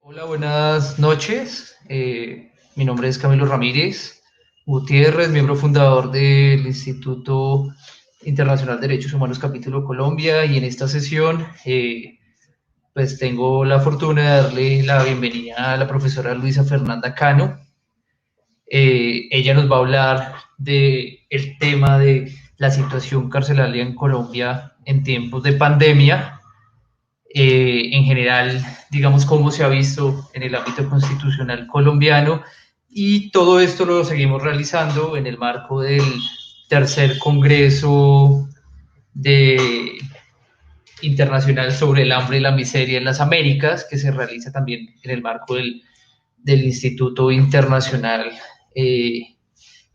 Hola, buenas noches. Mi nombre es Camilo Ramírez Gutiérrez, miembro fundador del Instituto Internacional de Derechos Humanos Capítulo Colombia, y en esta sesión pues tengo la fortuna de darle la bienvenida a la profesora Luisa Fernanda Cano. Ella nos va a hablar de el tema de la situación carcelaria en Colombia en tiempos de pandemia, en general, digamos, cómo se ha visto en el ámbito constitucional colombiano, y todo esto lo seguimos realizando en el marco del tercer Congreso de Internacional sobre el Hambre y la Miseria en las Américas, que se realiza también en el marco del Instituto Internacional eh,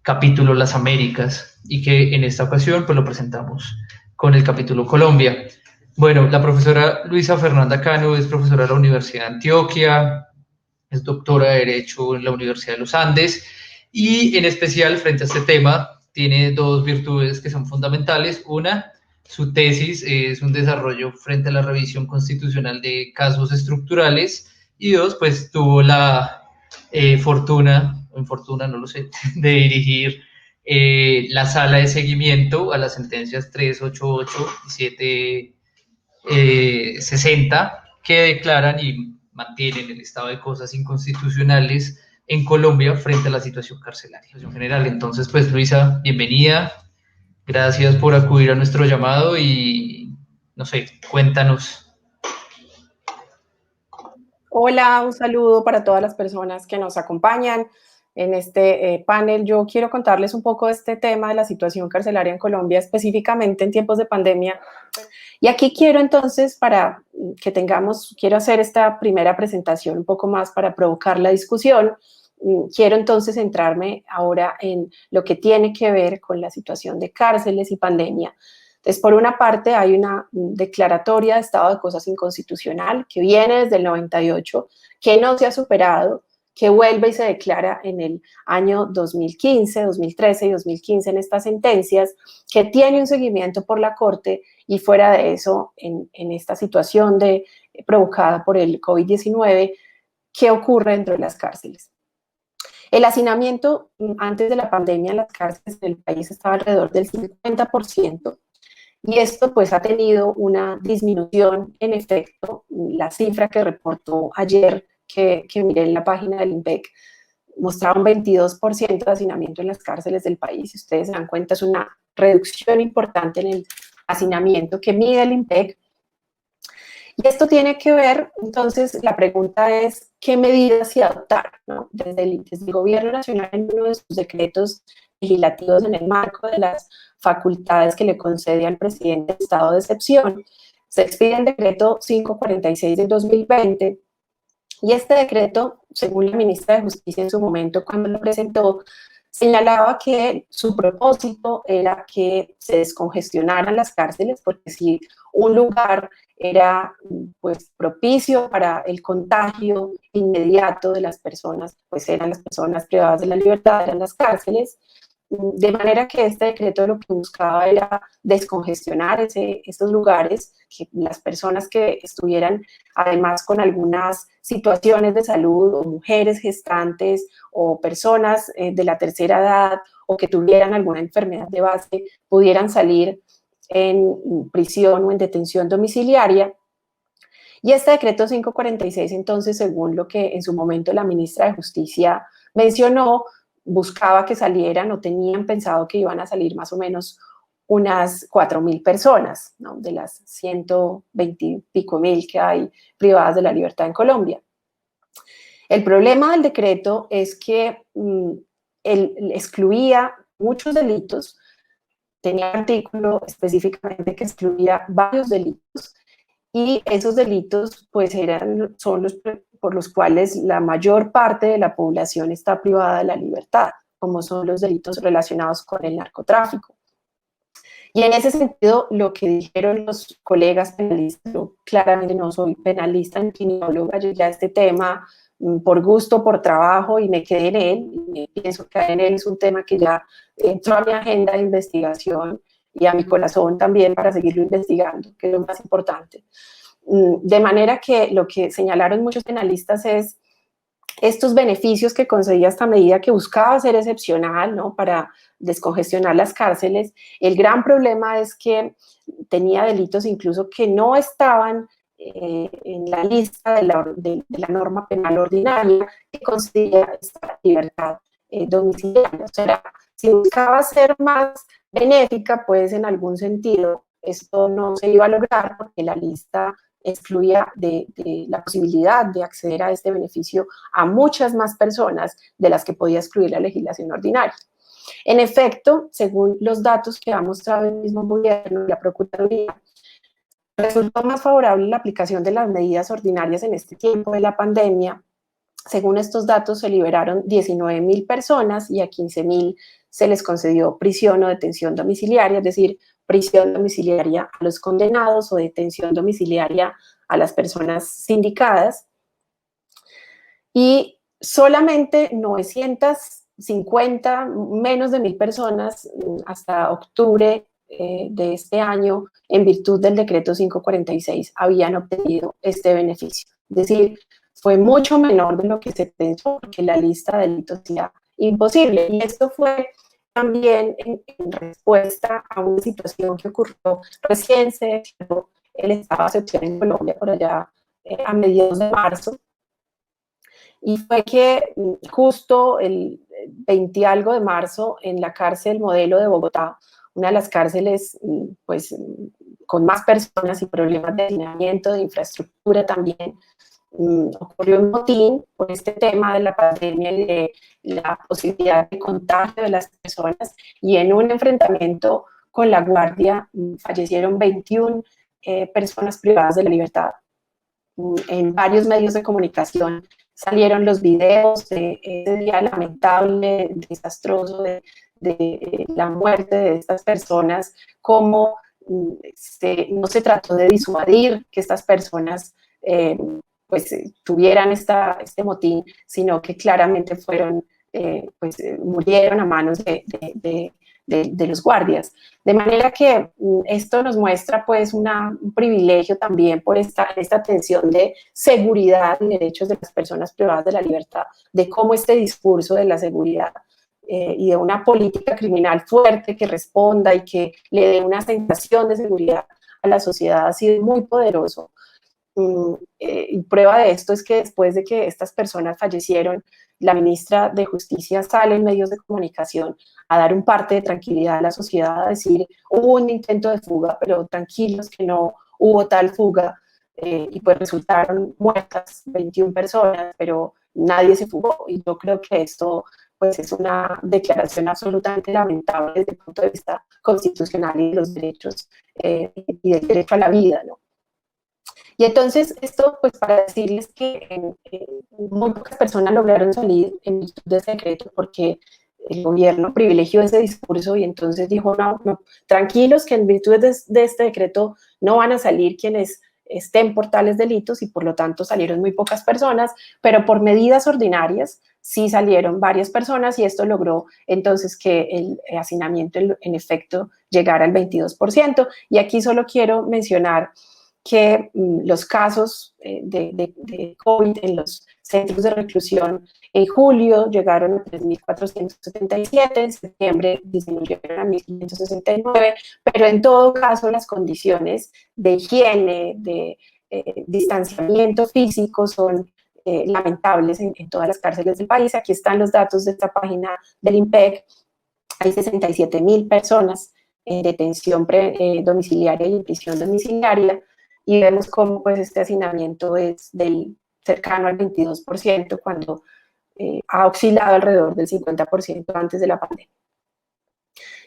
Capítulo Las Américas, y que en esta ocasión pues lo presentamos con el capítulo Colombia. Bueno, la profesora Luisa Fernanda Cano es profesora de la Universidad de Antioquia, es doctora de Derecho en la Universidad de los Andes, y en especial frente a este tema tiene dos virtudes que son fundamentales. Una, su tesis es un desarrollo frente a la revisión constitucional de casos estructurales, y dos, pues tuvo la fortuna, o infortuna, no lo sé, de dirigir la sala de seguimiento a las sentencias 388 y 760, que declaran y mantienen el estado de cosas inconstitucionales en Colombia frente a la situación carcelaria en general. Entonces, pues Luisa, bienvenida, gracias por acudir a nuestro llamado y, no sé, cuéntanos. Hola, un saludo para todas las personas que nos acompañan en este panel. Yo quiero contarles un poco de este tema de la situación carcelaria en Colombia, específicamente en tiempos de pandemia. Y aquí quiero entonces, para que quiero hacer esta primera presentación un poco más para provocar la discusión. Quiero entonces centrarme ahora en lo que tiene que ver con la situación de cárceles y pandemia. Entonces, por una parte, hay una declaratoria de estado de cosas inconstitucional que viene desde el 98, que no se ha superado, que vuelve y se declara en el año 2015, 2013 y 2015 en estas sentencias, que tiene un seguimiento por la Corte, y fuera de eso, en esta situación provocada por el COVID-19, ¿qué ocurre dentro de las cárceles? El hacinamiento antes de la pandemia en las cárceles en el país estaba alrededor del 50%. Y esto pues ha tenido una disminución. En efecto, la cifra que reportó ayer, que miré en la página del INPEC, mostraba un 22% de hacinamiento en las cárceles del país. Si ustedes se dan cuenta, es una reducción importante en el hacinamiento que mide el INPEC. Y esto tiene que ver, entonces, la pregunta es, ¿qué medidas se adoptaron, ¿no? Desde el Gobierno Nacional, en uno de sus decretos legislativos, en el marco de las facultades que le concede al presidente de estado de excepción, se expide el decreto 546 del 2020, y este decreto, según la ministra de Justicia en su momento cuando lo presentó, señalaba que su propósito era que se descongestionaran las cárceles, porque si un lugar era pues propicio para el contagio inmediato de las personas, pues eran las personas privadas de la libertad, eran las cárceles. De manera que este decreto lo que buscaba era descongestionar estos lugares, que las personas que estuvieran además con algunas situaciones de salud, o mujeres gestantes, o personas de la tercera edad, o que tuvieran alguna enfermedad de base, pudieran salir en prisión o en detención domiciliaria. Y este decreto 546, entonces, según lo que en su momento la ministra de Justicia mencionó, buscaba que salieran, o tenían pensado que iban a salir más o menos unas 4.000 personas, ¿no?, de las 120 y pico mil que hay privadas de la libertad en Colombia. El problema del decreto es que él excluía muchos delitos, tenía un artículo específicamente que excluía varios delitos, y esos delitos pues son los por los cuales la mayor parte de la población está privada de la libertad, como son los delitos relacionados con el narcotráfico. Y en ese sentido, lo que dijeron los colegas penalistas, yo claramente no soy penalista ni criminóloga, yo ya este tema por gusto, por trabajo, y me quedé en él, y pienso que en él es un tema que ya entró a mi agenda de investigación y a mi corazón también para seguirlo investigando, que es lo más importante. De manera que lo que señalaron muchos penalistas es estos beneficios que conseguía esta medida, que buscaba ser excepcional, ¿no?, para descongestionar las cárceles. El gran problema es que tenía delitos incluso que no estaban en la lista de la norma penal ordinaria que concedía esta libertad domiciliaria. O sea, si buscaba ser más benéfica, pues en algún sentido esto no se iba a lograr porque la lista excluía de la posibilidad de acceder a este beneficio a muchas más personas de las que podía excluir la legislación ordinaria. En efecto, según los datos que ha mostrado el mismo gobierno y la Procuraduría, resultó más favorable la aplicación de las medidas ordinarias en este tiempo de la pandemia. Según estos datos, se liberaron 19.000 personas y a 15.000 se les concedió prisión o detención domiciliaria, es decir, prisión domiciliaria a los condenados o detención domiciliaria a las personas sindicadas. Y solamente 950, menos de 1.000 personas hasta octubre de este año, en virtud del decreto 546, habían obtenido este beneficio. Es decir, fue mucho menor de lo que se pensó, porque la lista de delitos era imposible. Y esto fue también en respuesta a una situación que ocurrió recién, se declaró el estado de excepción en Colombia por allá a mediados de marzo, y fue que justo el 20 algo de marzo en la cárcel Modelo de Bogotá, una de las cárceles pues con más personas y problemas de hacinamiento, de infraestructura también, ocurrió un motín por este tema de la pandemia y de la posibilidad de contagio de las personas, y en un enfrentamiento con la guardia fallecieron 21 personas privadas de la libertad. En varios medios de comunicación salieron los videos de ese día lamentable, desastroso de la muerte de estas personas, cómo no se trató de disuadir que estas personas tuvieran este motín, sino que claramente fueron, murieron a manos de los guardias. De manera que esto nos muestra pues un privilegio también por esta tensión de seguridad y derechos de las personas privadas de la libertad, de cómo este discurso de la seguridad y de una política criminal fuerte que responda y que le dé una sensación de seguridad a la sociedad ha sido muy poderoso. Y prueba de esto es que después de que estas personas fallecieron, la ministra de Justicia sale en medios de comunicación a dar un parte de tranquilidad a la sociedad, a decir, hubo un intento de fuga, pero tranquilos que no hubo tal fuga, y pues resultaron muertas 21 personas, pero nadie se fugó. Y yo creo que esto pues es una declaración absolutamente lamentable desde el punto de vista constitucional y de los derechos y del derecho a la vida, ¿no? Y entonces esto, pues para decirles que muy pocas personas lograron salir en virtud de ese decreto porque el gobierno privilegió ese discurso y entonces dijo, no, no, tranquilos que en virtud de este decreto no van a salir quienes estén por tales delitos, y por lo tanto salieron muy pocas personas, pero por medidas ordinarias sí salieron varias personas, y esto logró entonces que el hacinamiento en efecto llegara al 22%. Y aquí solo quiero mencionar que los casos de COVID en los centros de reclusión en julio llegaron a 3.477, en septiembre disminuyeron a 1.569, pero en todo caso las condiciones de higiene, de distanciamiento físico son lamentables en todas las cárceles del país. Aquí están los datos de esta página del IMPEC. Hay 67.000 personas en detención domiciliaria y en prisión domiciliaria, y vemos cómo pues este hacinamiento es cercano al 22%, cuando ha oscilado alrededor del 50% antes de la pandemia.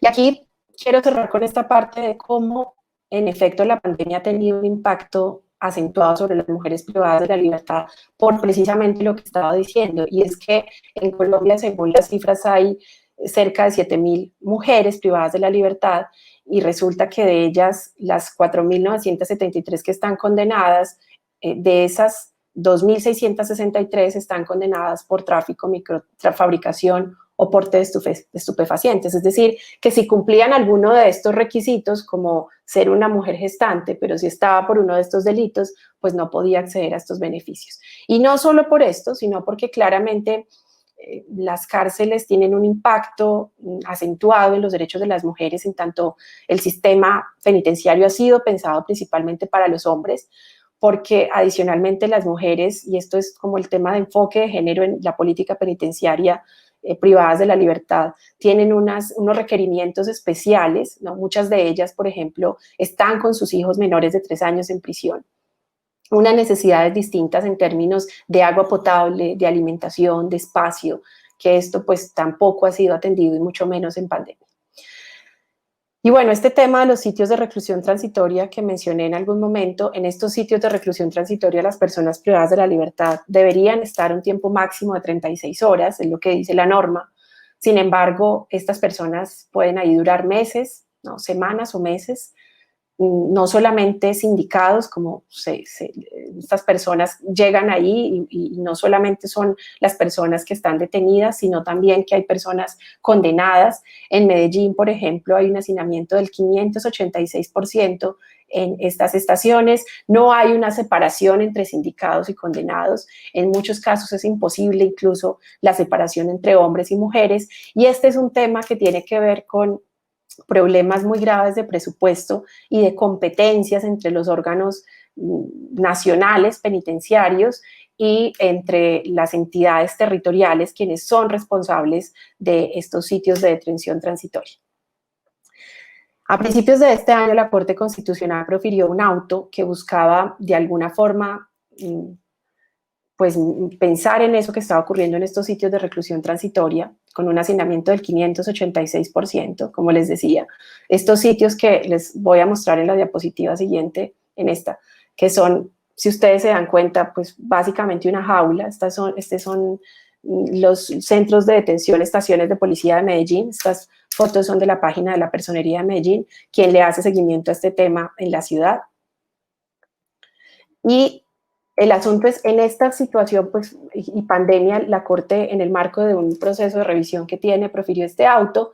Y aquí quiero cerrar con esta parte de cómo en efecto la pandemia ha tenido un impacto acentuado sobre las mujeres privadas de la libertad por precisamente lo que estaba diciendo, y es que en Colombia, según las cifras, hay cerca de 7.000 mujeres privadas de la libertad, y resulta que de ellas, las 4.973 que están condenadas, de esas 2.663 están condenadas por tráfico, fabricación o porte de estupefacientes. Es decir, que si cumplían alguno de estos requisitos, como ser una mujer gestante, pero si estaba por uno de estos delitos, pues no podía acceder a estos beneficios. Y no solo por esto, sino porque claramente las cárceles tienen un impacto acentuado en los derechos de las mujeres, en tanto el sistema penitenciario ha sido pensado principalmente para los hombres, porque adicionalmente las mujeres, y esto es como el tema de enfoque de género en la política penitenciaria, privadas de la libertad, tienen unos requerimientos especiales, ¿no? Muchas de ellas, por ejemplo, están con sus hijos menores de 3 años en prisión. Unas necesidades distintas en términos de agua potable, de alimentación, de espacio, que esto pues tampoco ha sido atendido y mucho menos en pandemia. Y bueno, este tema de los sitios de reclusión transitoria que mencioné en algún momento, en estos sitios de reclusión transitoria las personas privadas de la libertad deberían estar un tiempo máximo de 36 horas, es lo que dice la norma. Sin embargo, estas personas pueden ahí durar meses, ¿no? Semanas o meses, no solamente sindicados, como estas personas llegan ahí y no solamente son las personas que están detenidas, sino también que hay personas condenadas. En Medellín, por ejemplo, hay un hacinamiento del 586% en estas estaciones. No hay una separación entre sindicados y condenados. En muchos casos es imposible incluso la separación entre hombres y mujeres. Y este es un tema que tiene que ver con problemas muy graves de presupuesto y de competencias entre los órganos nacionales penitenciarios y entre las entidades territoriales quienes son responsables de estos sitios de detención transitoria. A principios de este año, la Corte Constitucional profirió un auto que buscaba de alguna forma pues pensar en eso que estaba ocurriendo en estos sitios de reclusión transitoria, con un hacinamiento del 586%, como les decía. Estos sitios que les voy a mostrar en la diapositiva siguiente, en esta, que son, si ustedes se dan cuenta, pues básicamente una jaula. Estos son los centros de detención, estaciones de policía de Medellín. Estas fotos son de la página de la Personería de Medellín, quien le hace seguimiento a este tema en la ciudad. Y el asunto es, en esta situación pues, y pandemia, la Corte, en el marco de un proceso de revisión que tiene, profirió este auto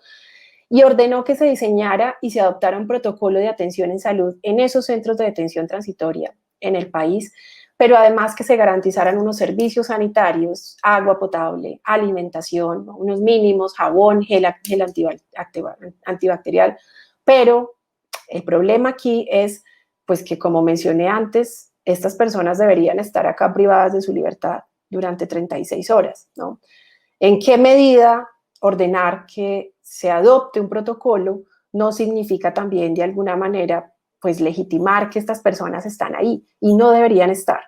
y ordenó que se diseñara y se adoptara un protocolo de atención en salud en esos centros de detención transitoria en el país, pero además que se garantizaran unos servicios sanitarios, agua potable, alimentación, unos mínimos, jabón, gel antibacterial. Pero el problema aquí es pues que, como mencioné antes, estas personas deberían estar acá privadas de su libertad durante 36 horas, ¿no? ¿En qué medida ordenar que se adopte un protocolo no significa también de alguna manera pues legitimar que estas personas están ahí y no deberían estar?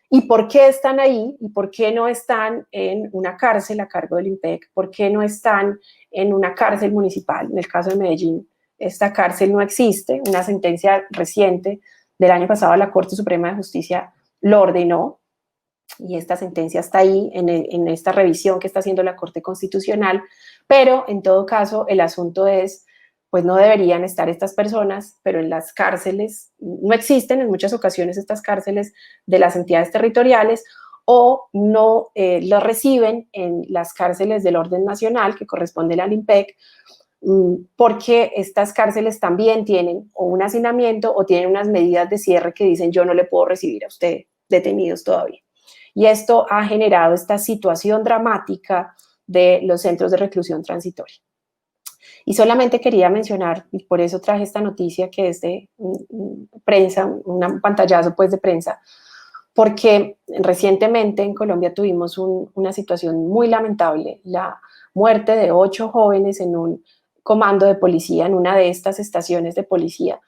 ¿Y por qué están ahí? ¿Y por qué no están en una cárcel a cargo del IMPEC? ¿Por qué no están en una cárcel municipal? En el caso de Medellín, esta cárcel no existe. Una sentencia reciente del año pasado la Corte Suprema de Justicia lo ordenó y esta sentencia está ahí en esta revisión que está haciendo la Corte Constitucional, pero en todo caso el asunto es, pues no deberían estar estas personas, pero en las cárceles no existen en muchas ocasiones estas cárceles de las entidades territoriales o no lo reciben en las cárceles del orden nacional que corresponden al IMPEC, porque estas cárceles también tienen o un hacinamiento o tienen unas medidas de cierre que dicen yo no le puedo recibir a usted detenidos todavía. Y esto ha generado esta situación dramática de los centros de reclusión transitoria. Y solamente quería mencionar, y por eso traje esta noticia que es de prensa, un pantallazo pues de prensa, porque recientemente en Colombia tuvimos una situación muy lamentable, la muerte de 8 jóvenes en un comando de policía, en una de estas estaciones de policía.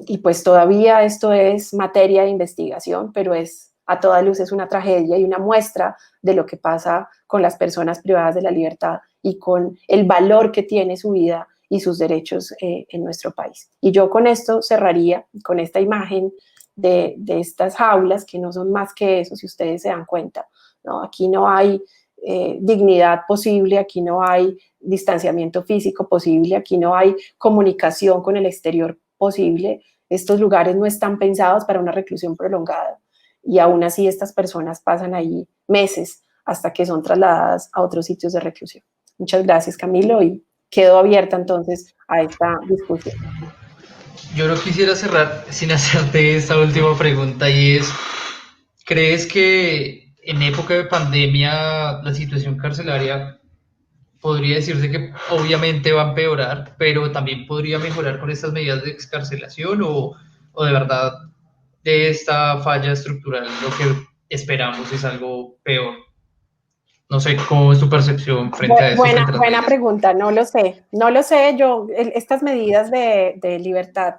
Y pues todavía esto es materia de investigación, pero es a toda luz es una tragedia y una muestra de lo que pasa con las personas privadas de la libertad y con el valor que tiene su vida y sus derechos en nuestro país. Y yo con esto cerraría, con esta imagen de estas jaulas, que no son más que eso, si ustedes se dan cuenta, ¿no? Aquí no hay dignidad posible, aquí no hay distanciamiento físico posible, aquí no hay comunicación con el exterior posible. Estos lugares no están pensados para una reclusión prolongada y aún así estas personas pasan ahí meses hasta que son trasladadas a otros sitios de reclusión. Muchas gracias, Camilo, y quedo abierta entonces a esta discusión. Yo no quisiera cerrar sin hacerte esta última pregunta y es, ¿crees que en época de pandemia la situación carcelaria podría decirse que obviamente va a empeorar, pero también podría mejorar con estas medidas de excarcelación o de verdad de esta falla estructural lo que esperamos es algo peor? No sé cómo es tu percepción frente a eso, frente a las Buena medidas. pregunta, no lo sé, no lo sé. Estas medidas de libertad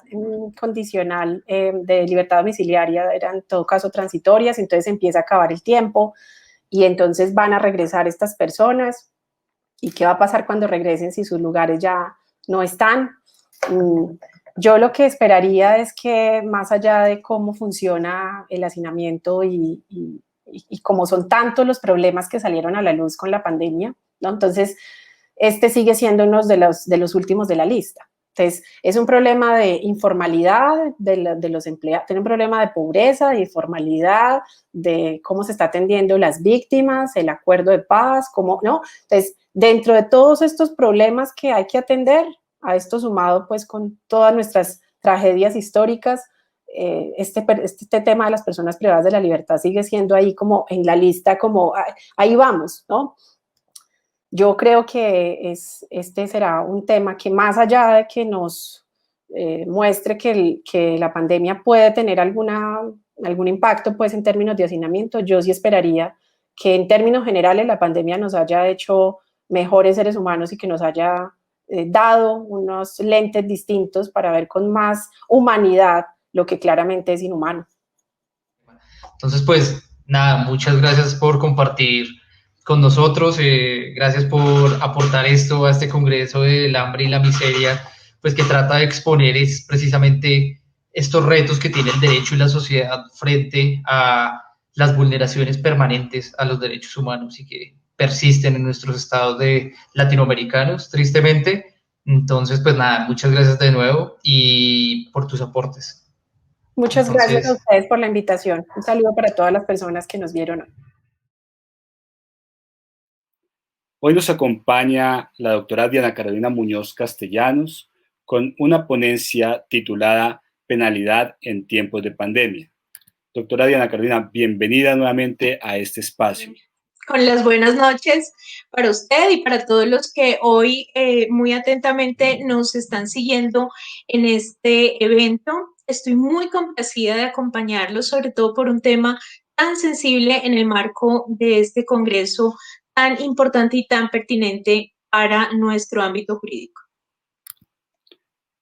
condicional, de libertad domiciliaria, eran en todo caso transitorias, entonces empieza a acabar el tiempo y entonces van a regresar estas personas. ¿Y qué va a pasar cuando regresen si sus lugares ya no están? Mm, Yo lo que esperaría es que más allá de cómo funciona el hacinamiento y cómo son tantos los problemas que salieron a la luz con la pandemia, ¿no? Entonces, este sigue siendo uno de los últimos de la lista. Entonces, es un problema de informalidad de los empleados, tiene un problema de pobreza, de informalidad, de cómo se está atendiendo las víctimas, el acuerdo de paz, cómo, ¿no? Entonces, dentro de todos estos problemas que hay que atender, a esto sumado pues con todas nuestras tragedias históricas, este tema de las personas privadas de la libertad sigue siendo ahí como en la lista, como ahí vamos, ¿no? Yo creo que este será un tema que más allá de que nos muestre que la pandemia puede tener algún impacto pues en términos de hacinamiento, yo sí esperaría que en términos generales la pandemia nos haya hecho mejores seres humanos y que nos haya dado unos lentes distintos para ver con más humanidad lo que claramente es inhumano. Entonces, pues nada, muchas gracias por compartir con nosotros, gracias por aportar esto a este Congreso del Hambre y la Miseria, pues que trata de exponer es precisamente estos retos que tiene el derecho y la sociedad frente a las vulneraciones permanentes a los derechos humanos y que persisten en nuestros estados de latinoamericanos, tristemente. Entonces, pues nada, muchas gracias de nuevo y por tus aportes. Muchas gracias a Entonces, ustedes por la invitación. Un saludo para todas las personas que nos vieron hoy. Hoy nos acompaña la doctora Diana Carolina Muñoz Castellanos con una ponencia titulada Penalidad en tiempos de pandemia. Doctora Diana Carolina, bienvenida nuevamente a este espacio. Con las buenas noches para usted y para todos los que hoy muy atentamente nos están siguiendo en este evento. Estoy muy complacida de acompañarlos, sobre todo por un tema tan sensible en el marco de este congreso tan importante y tan pertinente para nuestro ámbito jurídico.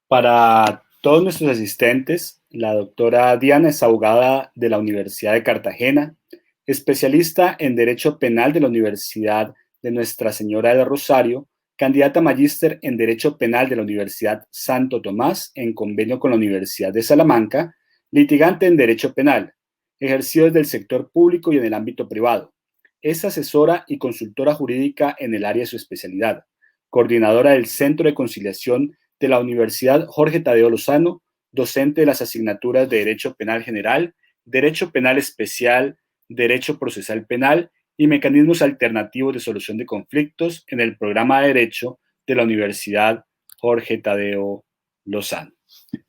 Para todos nuestros asistentes, la doctora Diana es abogada de la Universidad de Cartagena, especialista en Derecho Penal de la Universidad de Nuestra Señora del Rosario, candidata a magíster en Derecho Penal de la Universidad Santo Tomás en convenio con la Universidad de Salamanca, litigante en Derecho Penal, ejercido desde el sector público y en el ámbito privado. Es asesora y consultora jurídica en el área de su especialidad, coordinadora del Centro de Conciliación de la Universidad Jorge Tadeo Lozano, docente de las asignaturas de Derecho Penal General, Derecho Penal Especial, Derecho Procesal Penal y Mecanismos Alternativos de Solución de Conflictos en el programa de Derecho de la Universidad Jorge Tadeo Lozano.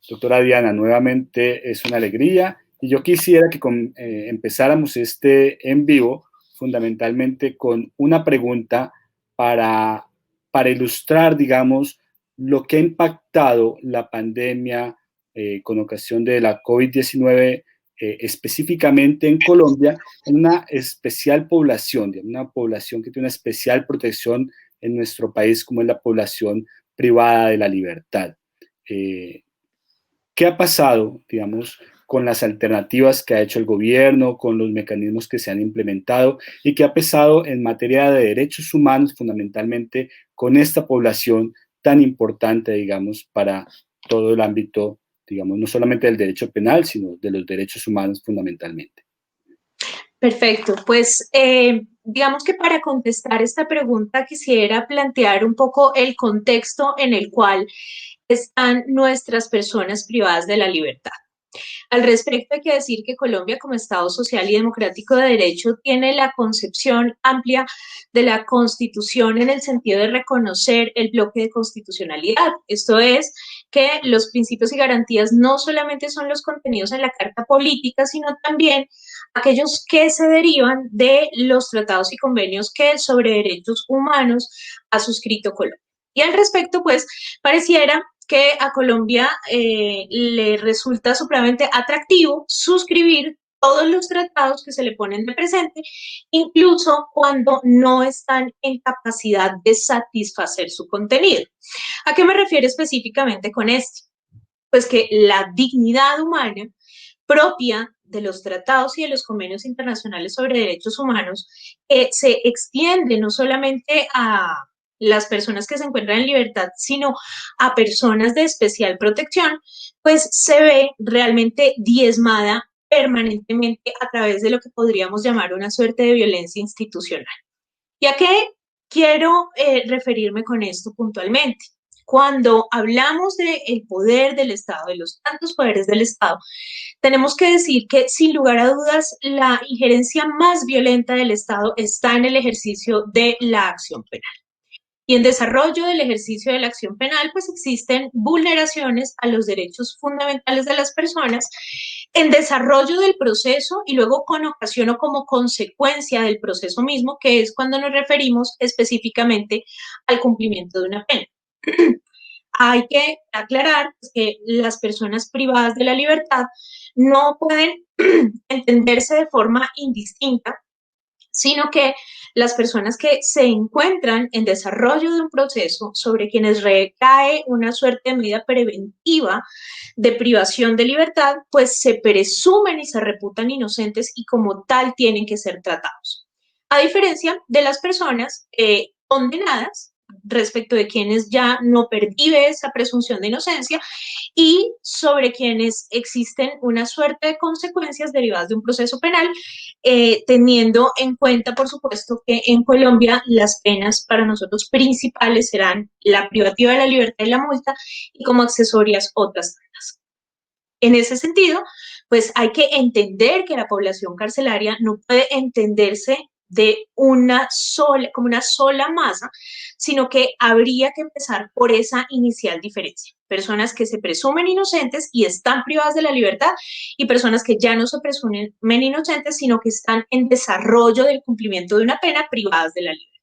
Doctora Diana, nuevamente es una alegría y yo quisiera que empezáramos este en vivo fundamentalmente con una pregunta para ilustrar, digamos, lo que ha impactado la pandemia con ocasión de la COVID-19 específicamente en Colombia, en una especial población, una población que tiene una especial protección en nuestro país, como es la población privada de la libertad. ¿Qué ha pasado, digamos, con las alternativas que ha hecho el gobierno, con los mecanismos que se han implementado y qué ha pasado en materia de derechos humanos, fundamentalmente con esta población tan importante, digamos, para todo el ámbito, digamos, no solamente del derecho penal, sino de los derechos humanos fundamentalmente? Perfecto, pues digamos que para contestar esta pregunta quisiera plantear un poco el contexto en el cual están nuestras personas privadas de la libertad. Al respecto, hay que decir que Colombia, como Estado social y democrático de derecho, tiene la concepción amplia de la Constitución en el sentido de reconocer el bloque de constitucionalidad. Esto es, que los principios y garantías no solamente son los contenidos en la Carta Política, sino también aquellos que se derivan de los tratados y convenios que sobre derechos humanos ha suscrito Colombia. Y al respecto, pues, pareciera que a Colombia le resulta supremamente atractivo suscribir todos los tratados que se le ponen de presente, incluso cuando no están en capacidad de satisfacer su contenido. ¿A qué me refiero específicamente con esto? Pues que la dignidad humana propia de los tratados y de los convenios internacionales sobre derechos humanos se extiende no solamente a las personas que se encuentran en libertad, sino a personas de especial protección, pues se ve realmente diezmada permanentemente a través de lo que podríamos llamar una suerte de violencia institucional. ¿Y a qué quiero referirme con esto puntualmente? Cuando hablamos del poder del Estado, de los tantos poderes del Estado, tenemos que decir que, sin lugar a dudas, la injerencia más violenta del Estado está en el ejercicio de la acción penal. Y en desarrollo del ejercicio de la acción penal, pues existen vulneraciones a los derechos fundamentales de las personas en desarrollo del proceso y luego con ocasión o como consecuencia del proceso mismo, que es cuando nos referimos específicamente al cumplimiento de una pena. Hay que aclarar que las personas privadas de la libertad no pueden entenderse de forma indistinta, sino que las personas que se encuentran en desarrollo de un proceso sobre quienes recae una suerte de medida preventiva de privación de libertad, pues se presumen y se reputan inocentes y como tal tienen que ser tratados. A diferencia de las personas condenadas, respecto de quienes ya no pervive esa presunción de inocencia y sobre quienes existen una suerte de consecuencias derivadas de un proceso penal, teniendo en cuenta, por supuesto, que en Colombia las penas para nosotros principales serán la privativa de la libertad y la multa, y como accesorias otras penas. En ese sentido, pues hay que entender que la población carcelaria no puede entenderse de como una sola masa, sino que habría que empezar por esa inicial diferencia. Personas que se presumen inocentes y están privadas de la libertad, y personas que ya no se presumen inocentes, sino que están en desarrollo del cumplimiento de una pena privadas de la libertad.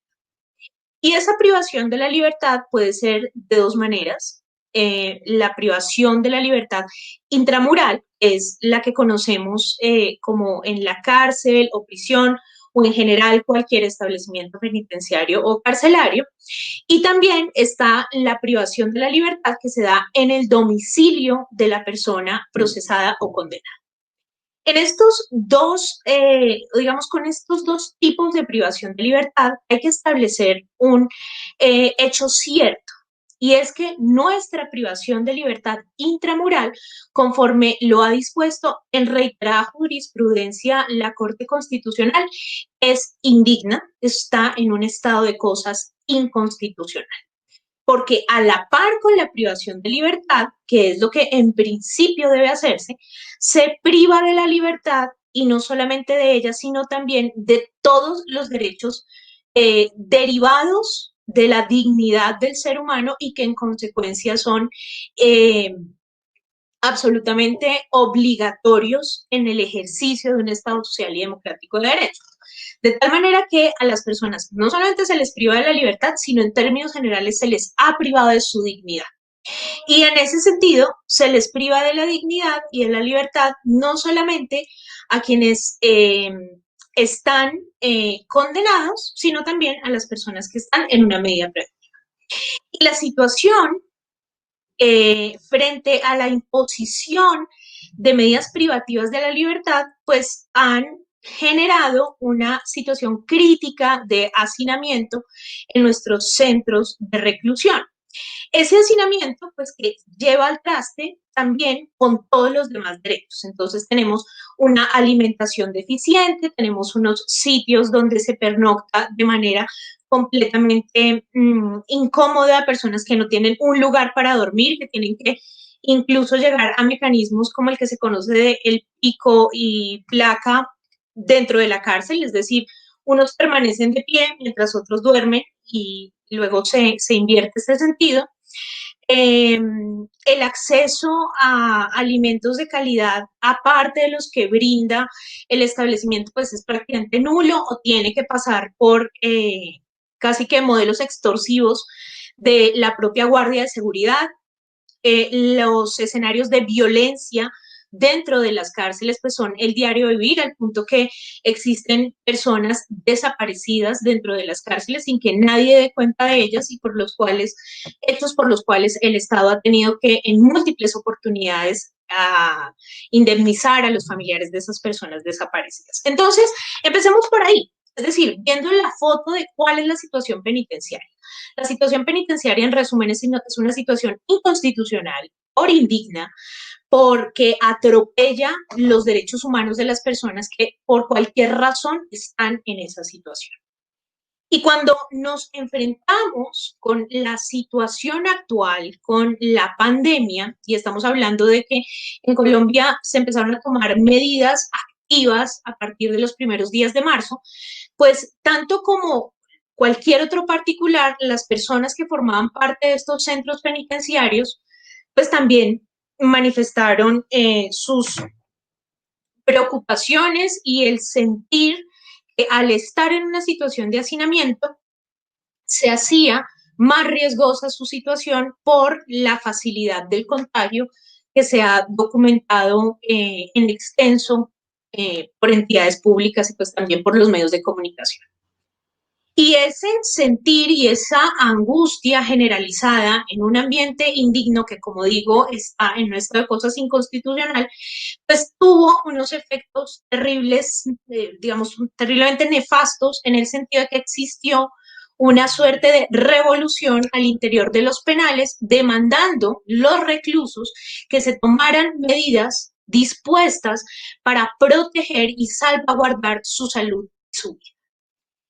Y esa privación de la libertad puede ser de dos maneras. La privación de la libertad intramural es la que conocemos como en la cárcel o prisión o en general cualquier establecimiento penitenciario o carcelario. Y también está la privación de la libertad que se da en el domicilio de la persona procesada o condenada. En estos dos, digamos, con estos dos tipos de privación de libertad hay que establecer un hecho cierto, y es que nuestra privación de libertad intramural, conforme lo ha dispuesto en reiterada jurisprudencia la Corte Constitucional, es indigna, está en un estado de cosas inconstitucional. Porque a la par con la privación de libertad, que es lo que en principio debe hacerse, se priva de la libertad, y no solamente de ella, sino también de todos los derechos derivados de la dignidad del ser humano y que en consecuencia son absolutamente obligatorios en el ejercicio de un Estado social y democrático de derecho. De tal manera que a las personas no solamente se les priva de la libertad, sino en términos generales se les ha privado de su dignidad. Y en ese sentido, se les priva de la dignidad y de la libertad no solamente a quienes están condenados, sino también a las personas que están en una medida preventiva. Y la situación frente a la imposición de medidas privativas de la libertad, pues han generado una situación crítica de hacinamiento en nuestros centros de reclusión. Ese hacinamiento, pues, que lleva al traste también con todos los demás derechos. Entonces tenemos una alimentación deficiente, tenemos unos sitios donde se pernocta de manera completamente incómoda, personas que no tienen un lugar para dormir, que tienen que incluso llegar a mecanismos como el que se conoce de el pico y placa dentro de la cárcel, es decir, unos permanecen de pie mientras otros duermen y luego se invierte este sentido. El acceso a alimentos de calidad, aparte de los que brinda el establecimiento, pues es prácticamente nulo o tiene que pasar por casi que modelos extorsivos de la propia Guardia de Seguridad. Los escenarios de violencia dentro de las cárceles pues son el diario vivir, al punto que existen personas desaparecidas dentro de las cárceles sin que nadie dé cuenta de ellas y hechos por los cuales el Estado ha tenido que en múltiples oportunidades indemnizar a los familiares de esas personas desaparecidas. Entonces, empecemos por ahí. Es decir, viendo la foto de cuál es la situación penitenciaria. La situación penitenciaria, en resumen, es una situación inconstitucional, por indigna, porque atropella los derechos humanos de las personas que por cualquier razón están en esa situación. Y cuando nos enfrentamos con la situación actual, con la pandemia, y estamos hablando de que en Colombia se empezaron a tomar medidas activas a partir de los primeros días de marzo, pues tanto como cualquier otro particular, las personas que formaban parte de estos centros penitenciarios, pues también manifestaron sus preocupaciones y el sentir que al estar en una situación de hacinamiento se hacía más riesgosa su situación por la facilidad del contagio que se ha documentado en extenso por entidades públicas y pues también por los medios de comunicación. Y ese sentir y esa angustia generalizada en un ambiente indigno que, como digo, está en nuestra cosa inconstitucional, pues tuvo unos efectos terribles, digamos, terriblemente nefastos en el sentido de que existió una suerte de revolución al interior de los penales, demandando los reclusos que se tomaran medidas dispuestas para proteger y salvaguardar su salud y su vida,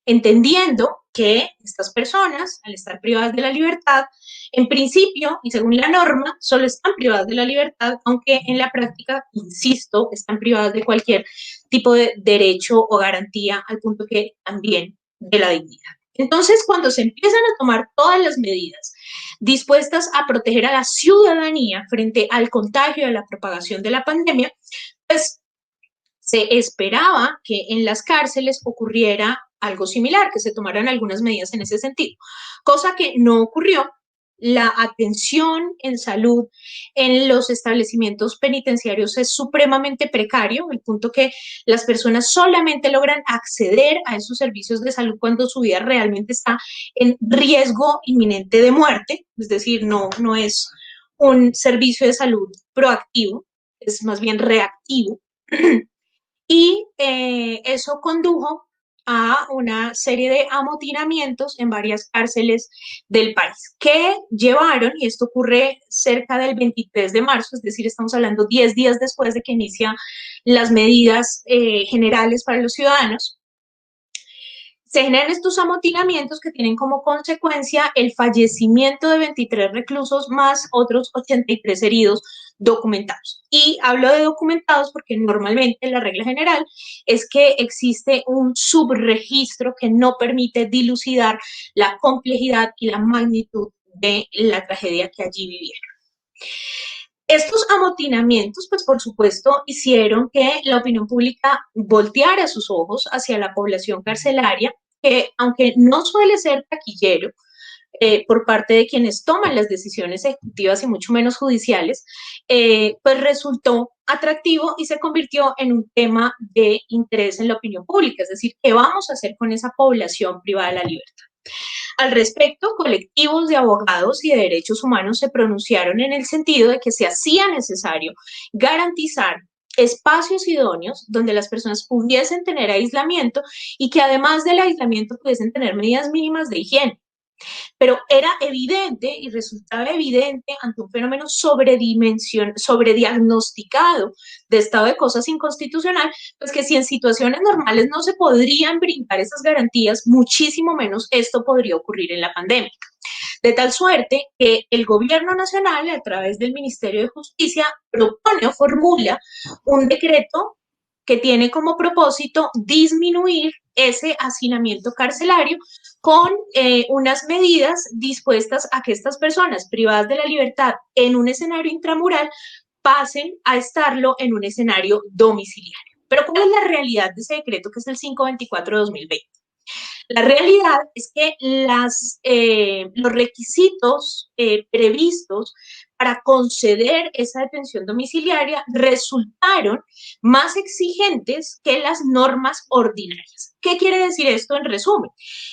entendiendo que estas personas, al estar privadas de la libertad, en principio y según la norma, solo están privadas de la libertad, aunque en la práctica, insisto, están privadas de cualquier tipo de derecho o garantía, al punto que también de la dignidad. Entonces, cuando se empiezan a tomar todas las medidas dispuestas a proteger a la ciudadanía frente al contagio y a la propagación de la pandemia, pues se esperaba que en las cárceles ocurriera algo similar, que se tomaran algunas medidas en ese sentido, cosa que no ocurrió. La atención en salud en los establecimientos penitenciarios es supremamente precario, al punto que las personas solamente logran acceder a esos servicios de salud cuando su vida realmente está en riesgo inminente de muerte, es decir, no es un servicio de salud proactivo, es más bien reactivo. Y eso condujo a una serie de amotinamientos en varias cárceles del país, que llevaron, y esto ocurre cerca del 23 de marzo, es decir, estamos hablando 10 días después de que inician las medidas generales para los ciudadanos, se generan estos amotinamientos que tienen como consecuencia el fallecimiento de 23 reclusos más otros 83 heridos documentados. Y hablo de documentados porque normalmente la regla general es que existe un subregistro que no permite dilucidar la complejidad y la magnitud de la tragedia que allí vivieron. Estos amotinamientos, pues por supuesto, hicieron que la opinión pública volteara sus ojos hacia la población carcelaria, que aunque no suele ser taquillero por parte de quienes toman las decisiones ejecutivas y mucho menos judiciales, pues resultó atractivo y se convirtió en un tema de interés en la opinión pública, es decir, ¿qué vamos a hacer con esa población privada de la libertad? Al respecto, colectivos de abogados y de derechos humanos se pronunciaron en el sentido de que se hacía necesario garantizar espacios idóneos donde las personas pudiesen tener aislamiento y que además del aislamiento pudiesen tener medidas mínimas de higiene. Pero era evidente y resultaba evidente ante un fenómeno sobrediagnosticado de estado de cosas inconstitucional, pues que si en situaciones normales no se podrían brindar esas garantías, muchísimo menos esto podría ocurrir en la pandemia. de tal suerte que el gobierno nacional, a través del Ministerio de Justicia, propone o formula un decreto que tiene como propósito disminuir ese hacinamiento carcelario con unas medidas dispuestas a que estas personas privadas de la libertad en un escenario intramural pasen a estarlo en un escenario domiciliario. Pero ¿cuál es la realidad de ese decreto, que es el 524 de 2020? La realidad es que los requisitos previstos para conceder esa detención domiciliaria resultaron más exigentes que las normas ordinarias. ¿Qué quiere decir esto en resumen?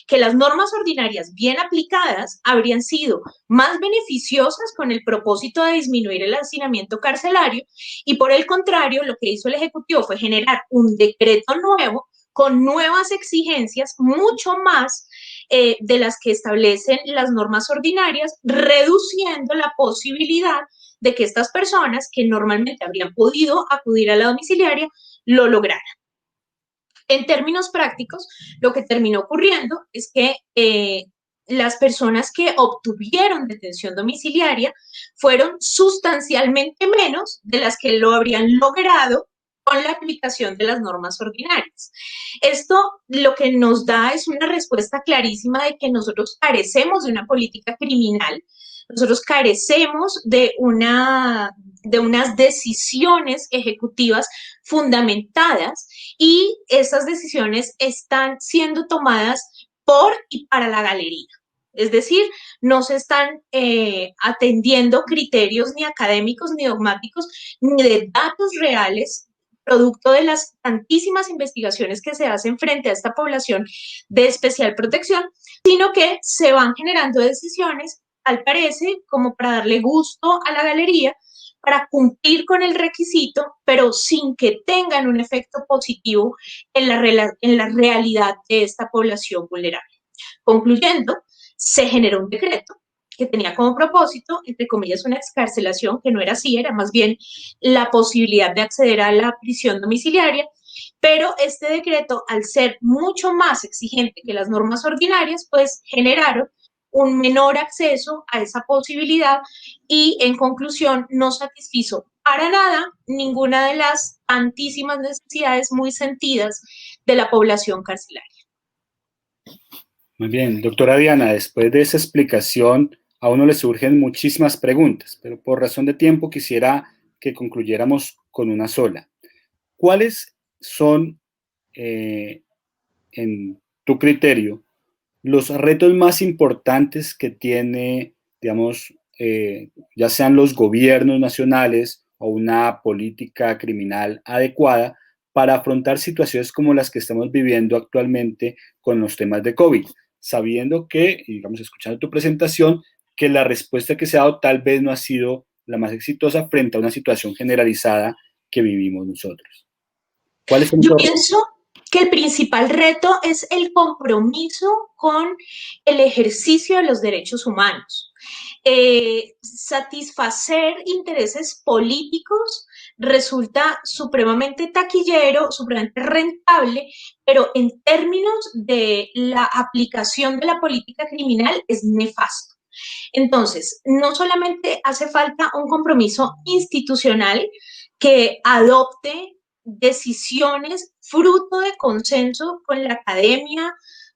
Que las normas ordinarias bien aplicadas habrían sido más beneficiosas con el propósito de disminuir el hacinamiento carcelario y por el contrario, lo que hizo el Ejecutivo fue generar un decreto nuevo con nuevas exigencias mucho más de las que establecen las normas ordinarias, reduciendo la posibilidad de que estas personas que normalmente habrían podido acudir a la domiciliaria lo lograran. En términos prácticos, lo que terminó ocurriendo es que las personas que obtuvieron detención domiciliaria fueron sustancialmente menos de las que lo habrían logrado con la aplicación de las normas ordinarias. Esto lo que nos da es una respuesta clarísima de que nosotros carecemos de una política criminal, nosotros carecemos de unas decisiones ejecutivas fundamentadas y esas decisiones están siendo tomadas por y para la galería. Es decir, no se están atendiendo criterios ni académicos ni dogmáticos ni de datos reales producto de las tantísimas investigaciones que se hacen frente a esta población de especial protección, sino que se van generando decisiones, tal parece, como para darle gusto a la galería, para cumplir con el requisito, pero sin que tengan un efecto positivo en la realidad de esta población vulnerable. Concluyendo, se generó un decreto que tenía como propósito, entre comillas, una excarcelación, que no era así, era más bien la posibilidad de acceder a la prisión domiciliaria, pero este decreto, al ser mucho más exigente que las normas ordinarias, pues generaron un menor acceso a esa posibilidad y, en conclusión, no satisfizo para nada ninguna de las tantísimas necesidades muy sentidas de la población carcelaria. Muy bien, doctora Diana, después de esa explicación a uno le surgen muchísimas preguntas, pero por razón de tiempo quisiera que concluyéramos con una sola. ¿Cuáles son, en tu criterio, los retos más importantes que tiene, digamos, ya sean los gobiernos nacionales o una política criminal adecuada para afrontar situaciones como las que estamos viviendo actualmente con los temas de COVID, sabiendo que, digamos, escuchando tu presentación, que la respuesta que se ha dado tal vez no ha sido la más exitosa frente a una situación generalizada que vivimos nosotros? ¿Cuáles son Yo esos retos? pienso que el principal reto es el compromiso con el ejercicio de los derechos humanos. Satisfacer intereses políticos resulta supremamente taquillero, supremamente rentable, pero en términos de la aplicación de la política criminal es nefasto. Entonces, no solamente hace falta un compromiso institucional que adopte decisiones fruto de consenso con la academia,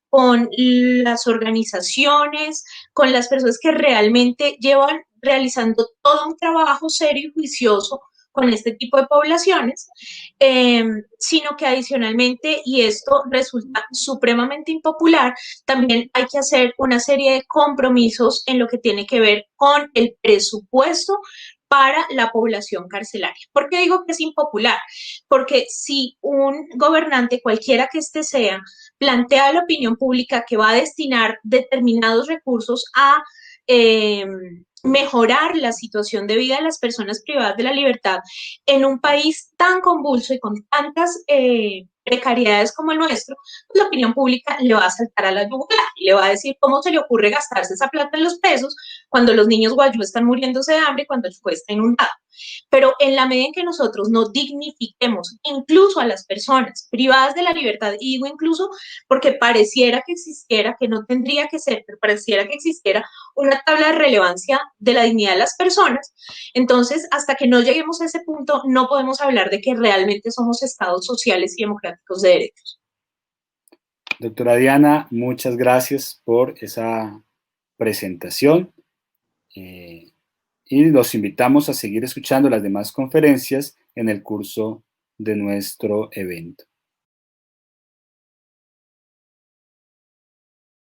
con las organizaciones, con las personas que realmente llevan realizando todo un trabajo serio y juicioso con este tipo de poblaciones, sino que adicionalmente, y esto resulta supremamente impopular, también hay que hacer una serie de compromisos en lo que tiene que ver con el presupuesto para la población carcelaria. ¿Por qué digo que es impopular? Porque si un gobernante, cualquiera que éste sea, plantea a la opinión pública que va a destinar determinados recursos a mejorar la situación de vida de las personas privadas de la libertad en un país tan convulso y con tantas precariedades como el nuestro, pues la opinión pública le va a saltar a la yugular y le va a decir cómo se le ocurre gastarse esa plata en los presos cuando los niños guayú están muriéndose de hambre y cuando el juez está inundado. pero en la medida en que nosotros no dignifiquemos incluso a las personas privadas de la libertad, y digo incluso porque pareciera que existiera, que no tendría que ser, pero pareciera que existiera una tabla de relevancia de la dignidad de las personas, entonces hasta que no lleguemos a ese punto no podemos hablar de que realmente somos estados sociales y democráticos de derechos. Doctora Diana, muchas gracias por esa presentación y los invitamos a seguir escuchando las demás conferencias en el curso de nuestro evento.